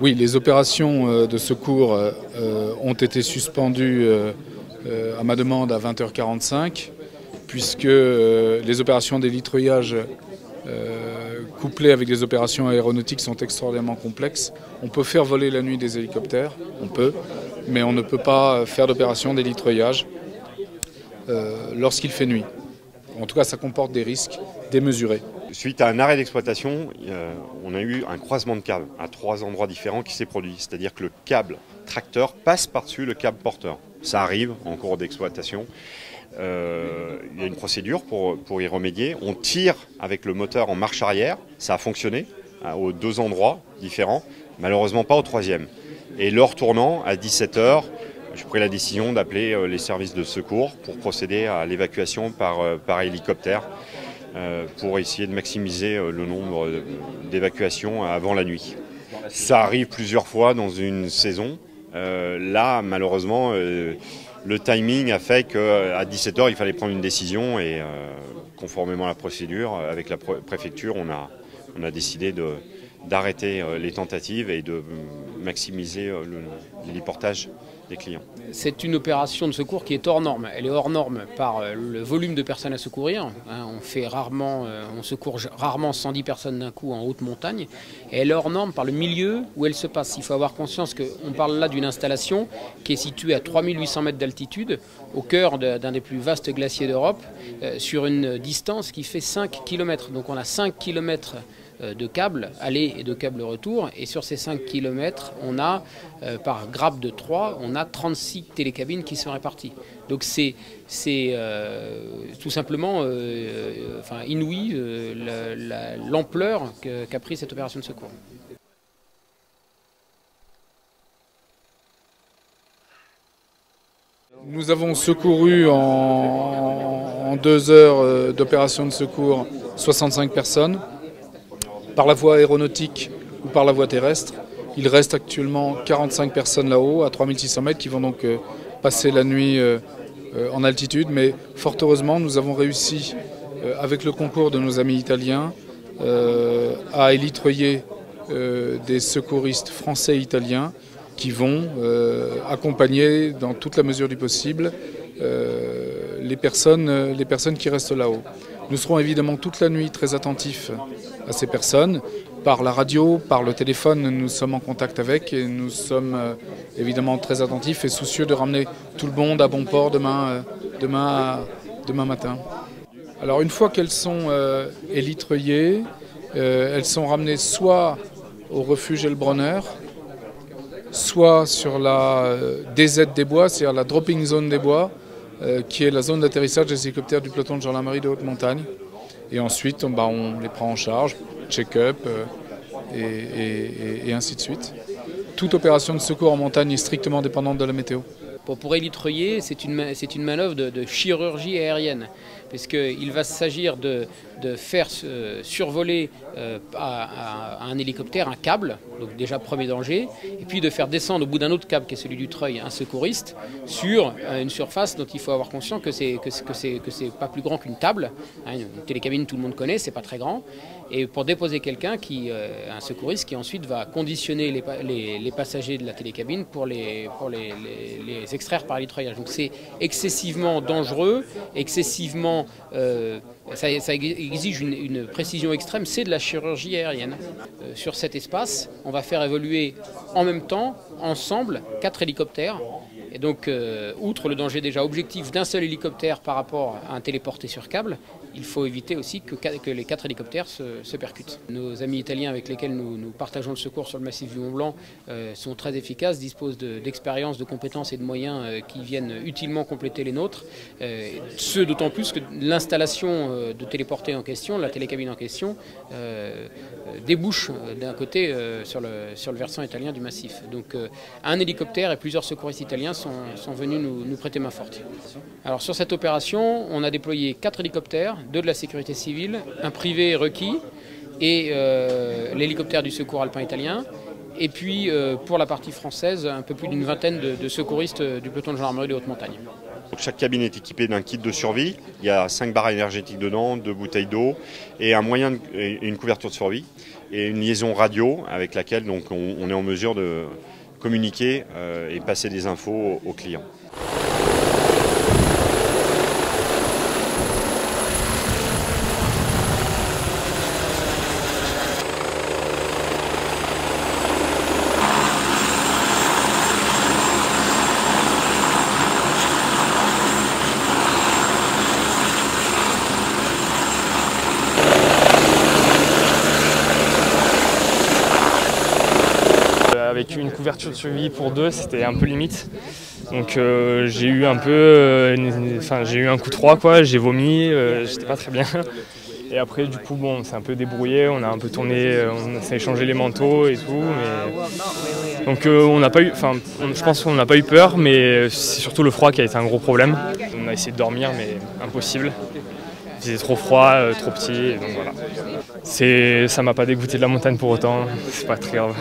Oui, les opérations de secours ont été suspendues à ma demande à 20h45, puisque les opérations d'élitreuillage couplées avec les opérations aéronautiques sont extraordinairement complexes. On peut faire voler la nuit des hélicoptères, on peut, mais on ne peut pas faire d'opération d'élitreuillage lorsqu'il fait nuit. En tout cas, ça comporte des risques démesurés. Suite à un arrêt d'exploitation, on a eu un croisement de câbles à 3 endroits différents qui s'est produit. C'est-à-dire que le câble tracteur passe par-dessus le câble porteur. Ça arrive en cours d'exploitation. Il y a une procédure pour y remédier. On tire avec le moteur en marche arrière. Ça a fonctionné aux 2 endroits différents. Malheureusement pas au 3e. Et l'heure tournant, à 17h, j'ai pris la décision d'appeler les services de secours pour procéder à l'évacuation par hélicoptère. Pour essayer de maximiser le nombre d'évacuations avant la nuit. Ça arrive plusieurs fois dans une saison. Là, malheureusement, le timing a fait qu'à 17h, il fallait prendre une décision et conformément à la procédure, avec la préfecture, on a décidé d'arrêter les tentatives et de maximiser l'héliportage des clients. C'est une opération de secours qui est hors norme. Elle est hors norme par le volume de personnes à secourir. On secourt rarement 110 personnes d'un coup en haute montagne. Et elle est hors norme par le milieu où elle se passe. Il faut avoir conscience qu'on parle là d'une installation qui est située à 3800 mètres d'altitude, au cœur d'un des plus vastes glaciers d'Europe, sur une distance qui fait 5 km. Donc on a 5 km de câbles aller et de câbles retour, et sur ces 5 km on a par grappe de 3 on a 36 télécabines qui sont réparties. Donc c'est tout simplement inouï l'ampleur qu'a pris cette opération de secours. Nous avons secouru en 2 heures d'opération de secours 65 personnes. Par la voie aéronautique ou par la voie terrestre. Il reste actuellement 45 personnes là-haut, à 3600 mètres, qui vont donc passer la nuit en altitude. Mais fort heureusement, nous avons réussi, avec le concours de nos amis italiens, à élitreuiller des secouristes français et italiens qui vont accompagner, dans toute la mesure du possible, les personnes qui restent là-haut. Nous serons évidemment toute la nuit très attentifs à ces personnes. Par la radio, par le téléphone, nous sommes en contact avec et nous sommes évidemment très attentifs et soucieux de ramener tout le monde à bon port demain matin. Alors une fois qu'elles sont élitreuillées, elles sont ramenées soit au refuge Elbronner, soit sur la DZ des Bois, c'est-à-dire la dropping zone des Bois, qui est la zone d'atterrissage des hélicoptères du peloton de gendarmerie de haute montagne. Et ensuite, on les prend en charge, check-up et ainsi de suite. Toute opération de secours en montagne est strictement dépendante de la météo. Pour élitreuiller, c'est une manœuvre de chirurgie aérienne, puisqu'il va s'agir de faire survoler à un hélicoptère un câble, donc déjà premier danger, et puis de faire descendre au bout d'un autre câble qui est celui du treuil un secouriste sur une surface dont il faut avoir conscience que c'est pas plus grand qu'une table. Une télécabine, tout le monde connaît, c'est pas très grand. Et pour déposer quelqu'un, un secouriste qui ensuite va conditionner les passagers de la télécabine pour les extraire par élitreuillage. Donc c'est excessivement dangereux, excessivement... ça exige une précision extrême, c'est de la chirurgie aérienne. Sur cet espace, on va faire évoluer en même temps, ensemble, 4 hélicoptères. Et donc, outre le danger déjà objectif d'un seul hélicoptère par rapport à un téléporté sur câble, il faut éviter aussi que les 4 hélicoptères se percutent. Nos amis italiens avec lesquels nous partageons le secours sur le massif du Mont Blanc sont très efficaces, disposent d'expérience, de compétences et de moyens qui viennent utilement compléter les nôtres. Ce d'autant plus que l'installation de téléporté en question, la télécabine en question, débouche d'un côté sur le versant italien du massif. Donc un hélicoptère et plusieurs secouristes italiens sont venus nous prêter main forte. Alors sur cette opération, on a déployé 4 hélicoptères, 2 de la sécurité civile, un privé requis et l'hélicoptère du secours alpin italien. Et puis pour la partie française, un peu plus d'une vingtaine de secouristes du peloton de gendarmerie de haute montagne. Donc, chaque cabine est équipée d'un kit de survie. Il y a 5 barres énergétiques dedans, 2 bouteilles d'eau et une couverture de survie et une liaison radio avec laquelle donc, on est en mesure de communiquer et passer des infos aux clients. Avec une couverture de survie pour 2, c'était un peu limite. Donc j'ai eu un peu, j'ai eu un coup de froid quoi, j'ai vomi, j'étais pas très bien. Et après du coup bon, on s'est un peu débrouillé, on a un peu tourné, on s'est échangé les manteaux et tout. Mais... Donc on n'a pas eu, je pense qu'on n'a pas eu peur, mais c'est surtout le froid qui a été un gros problème. On a essayé de dormir mais impossible. Il faisait trop froid, trop petit, donc voilà. Ça m'a pas dégoûté de la montagne pour autant, c'est pas très grave.